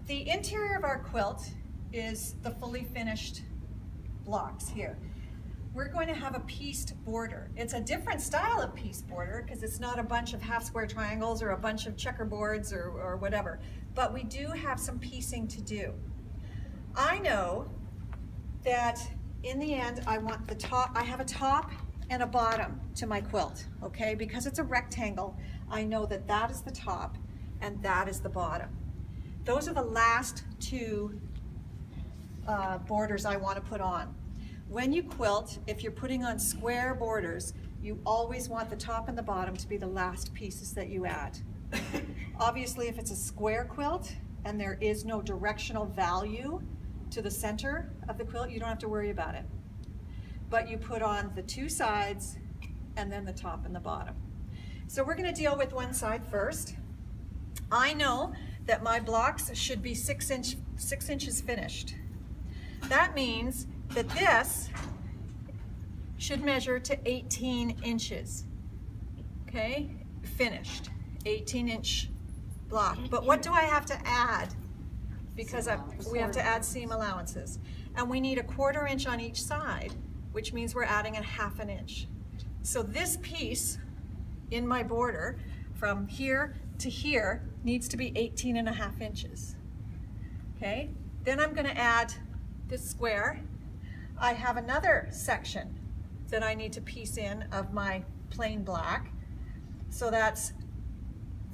The interior of our quilt is the fully finished blocks here. We're going to have a pieced border. It's a different style of pieced border because it's not a bunch of half square triangles or a bunch of checkerboards or whatever, but we do have some piecing to do. I know that in the end I want the top, I have a top and a bottom to my quilt, okay? Because it's a rectangle, I know that that is the top and that is the bottom. Those are the last two borders I want to put on. When you quilt, if you're putting on square borders, you always want the top and the bottom to be the last pieces that you add. Obviously, if it's a square quilt and there is no directional value to the center of the quilt, you don't have to worry about it. But you put on the two sides and then the top and the bottom. So we're going to deal with one side first. I know that my blocks should be 6 inches finished. That means that this should measure to 18 inches, okay? Finished, 18-inch block. But what do I have to add? Because we have to add seam allowances. And we need a 1/4 inch on each side, which means we're adding a 1/2 inch. So this piece in my border from here to here needs to be 18.5 inches, okay? Then I'm gonna add this square. I have another section that I need to piece in of my plain black. So that's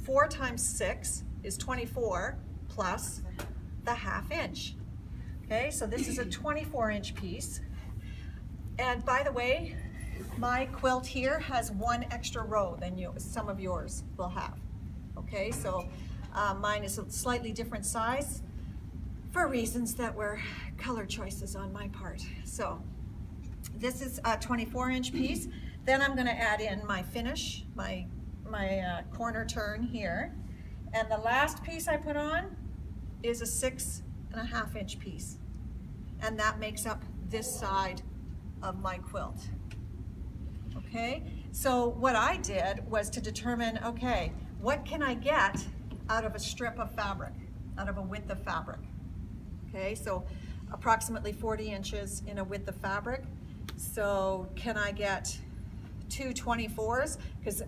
4 times 6 is 24 plus the 1/2 inch. Okay, so this is a 24-inch piece. And by the way, my quilt here has 1 extra row than some of yours will have. Okay, so mine is a slightly different size for reasons that were color choices on my part. So this is a 24-inch piece. Then I'm going to add in my finish, my corner turn here. And the last piece I put on is a 6.5-inch piece. And that makes up this side of my quilt. Okay, so what I did was to determine, okay, what can I get out of a strip of fabric, out of a width of fabric? Okay, so approximately 40 inches in a width of fabric. So can I get 2 24s? Because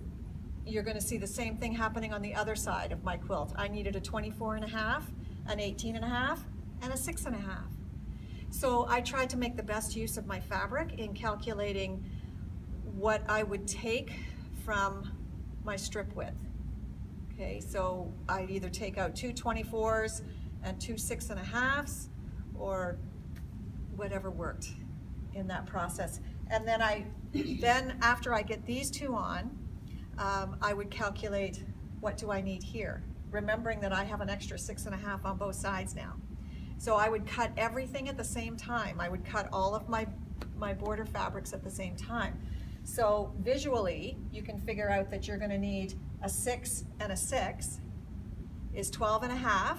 you're going to see the same thing happening on the other side of my quilt. I needed a 24.5, an 18.5, and a 6.5. So I tried to make the best use of my fabric in calculating what I would take from my strip width. Okay, so I'd either take out 2 24s and 2 6.5s, or whatever worked in that process. And then after I get these two on, I would calculate what do I need here, remembering that I have an extra 6.5 on both sides now. So I would cut everything at the same time. I would cut all of my border fabrics at the same time. So visually, you can figure out that you're going to need a 6 and a 6 is 12.5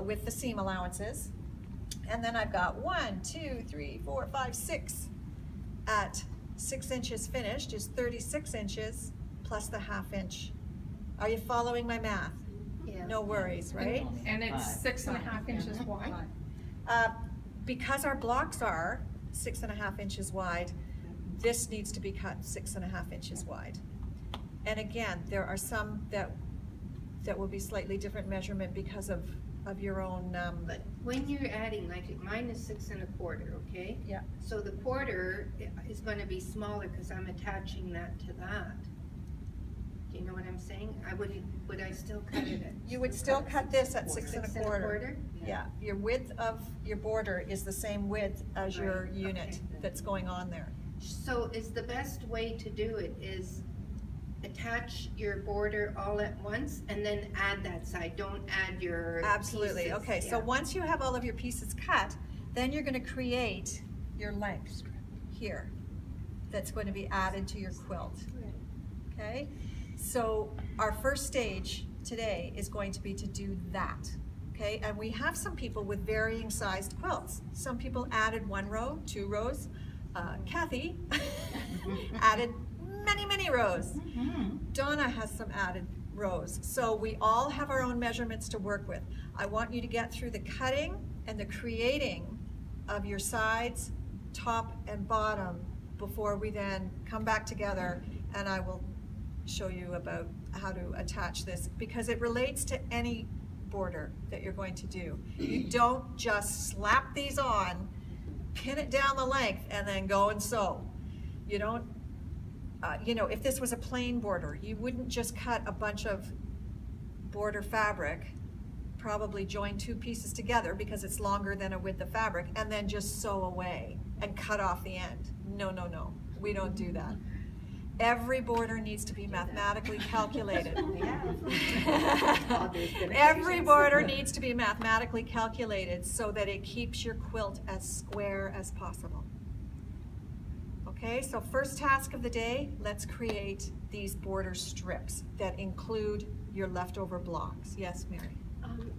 with the seam allowances. And then I've got 1, 2, 3, 4, 5, 6 at 6 inches finished is 36 inches plus the 1/2 inch. Are you following my math? Yeah. No worries, right? And it's 6.5 inches wide. Because our blocks are 6.5 inches wide, this needs to be cut 6.5 inches wide. And again, there are some that will be slightly different measurement because of your own. But when you're adding, like mine is 6 1/4, okay? Yeah. So the 1/4 is going to be smaller because I'm attaching that to that. Do you know what I'm saying? Would I still cut it at? You would still cut this at 6 6 1/4. Yeah, your width of your border is the same width as your Right, unit okay. that's going on there. So is the best way to do it is attach your border all at once and then add that side, don't add your Absolutely, pieces. okay, so Yeah. once you have all of your pieces cut, then you're gonna create your length here that's going to be added to your quilt, okay? So our first stage today is going to be to do that, okay? And we have some people with varying sized quilts. Some people added 1 row, 2 rows. Kathy added many rows. Donna has some added rows. So we all have our own measurements to work with. I want you to get through the cutting and the creating of your sides, top and bottom, before we then come back together and I will show you about how to attach this, because it relates to any border that you're going to do. You don't just slap these on, pin it down the length, and then go and sew. You don't, you know, if this was a plain border, you wouldn't just cut a bunch of border fabric, probably join two pieces together because it's longer than a width of fabric, and then just sew away and cut off the end. No, no, no, we don't do that. Every border needs to be mathematically calculated. Every border needs to be mathematically calculated so that it keeps your quilt as square as possible. Okay, so first task of the day, let's create these border strips that include your leftover blocks. Yes, Mary?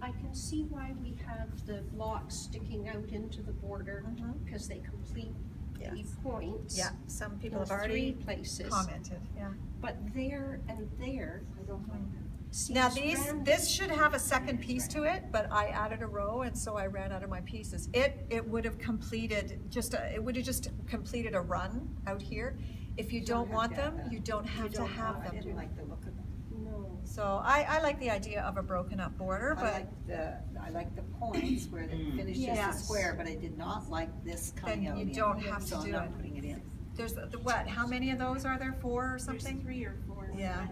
I can see why we have the blocks sticking out into the border, because they complete the Yes. points. Yeah, some people in have already 3 places. commented. Yeah. But there and there, I don't know. Now this should have a second piece to it, but I added a row and so I ran out of my pieces. It would have completed it would have just completed a run out here. If you don't want them, you don't have to have I didn't them. like the look of them. No. So I like the idea of a broken up border, but I like the points where it finishes the Yes. square, but I did not like this coming then out. you in. don't have to So I'm do not it. putting it in. There's what, how many of those are there? 4 or something? 3 or 4. Yeah.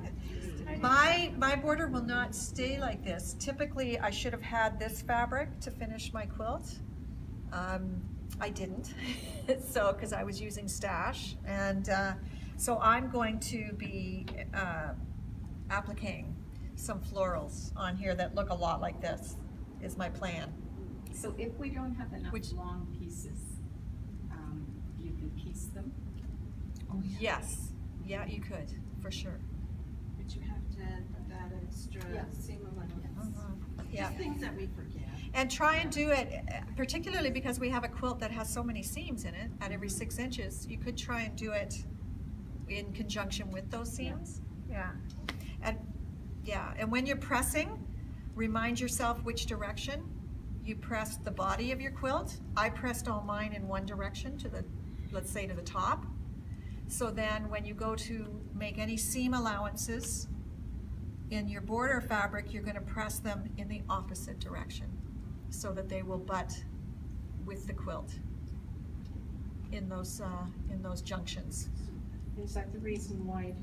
My border will not stay like this. Typically, I should have had this fabric to finish my quilt. I didn't, so, because I was using stash. And so I'm going to be appliquing some florals on here that look a lot like this, is my plan. So if we don't have enough Which- long pieces, you can piece them, Yes, yeah, you could, for sure. But you have to put that extra seam allowance. Yeah. Just things that we forget. And try and do it, particularly because we have a quilt that has so many seams in it at every 6 inches, you could try and do it in conjunction with those seams. Yeah. And when you're pressing, remind yourself which direction you pressed the body of your quilt. I pressed all mine in one direction to the, let's say, to the top. So then when you go to make any seam allowances in your border fabric, you're going to press them in the opposite direction so that they will butt with the quilt in those junctions. Is that the reason why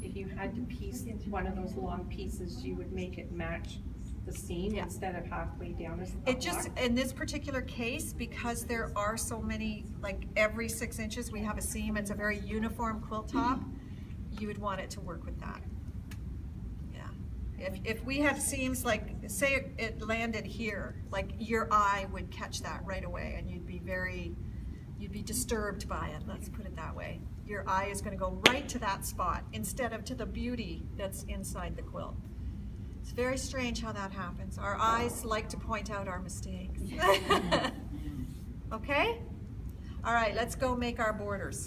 if you had to piece one of those long pieces, you would make it match the seam Yeah. instead of halfway down as a It just, block? in this particular case, because there are so many, like every 6 inches we have a seam, it's a very uniform quilt top, you would want it to work with that. Yeah. If we had seams like, say it landed here, like your eye would catch that right away and you'd be disturbed by it, let's put it that way. Your eye is gonna go right to that spot instead of to the beauty that's inside the quilt. It's very strange how that happens. Our eyes like to point out our mistakes. Okay? All right, let's go make our borders.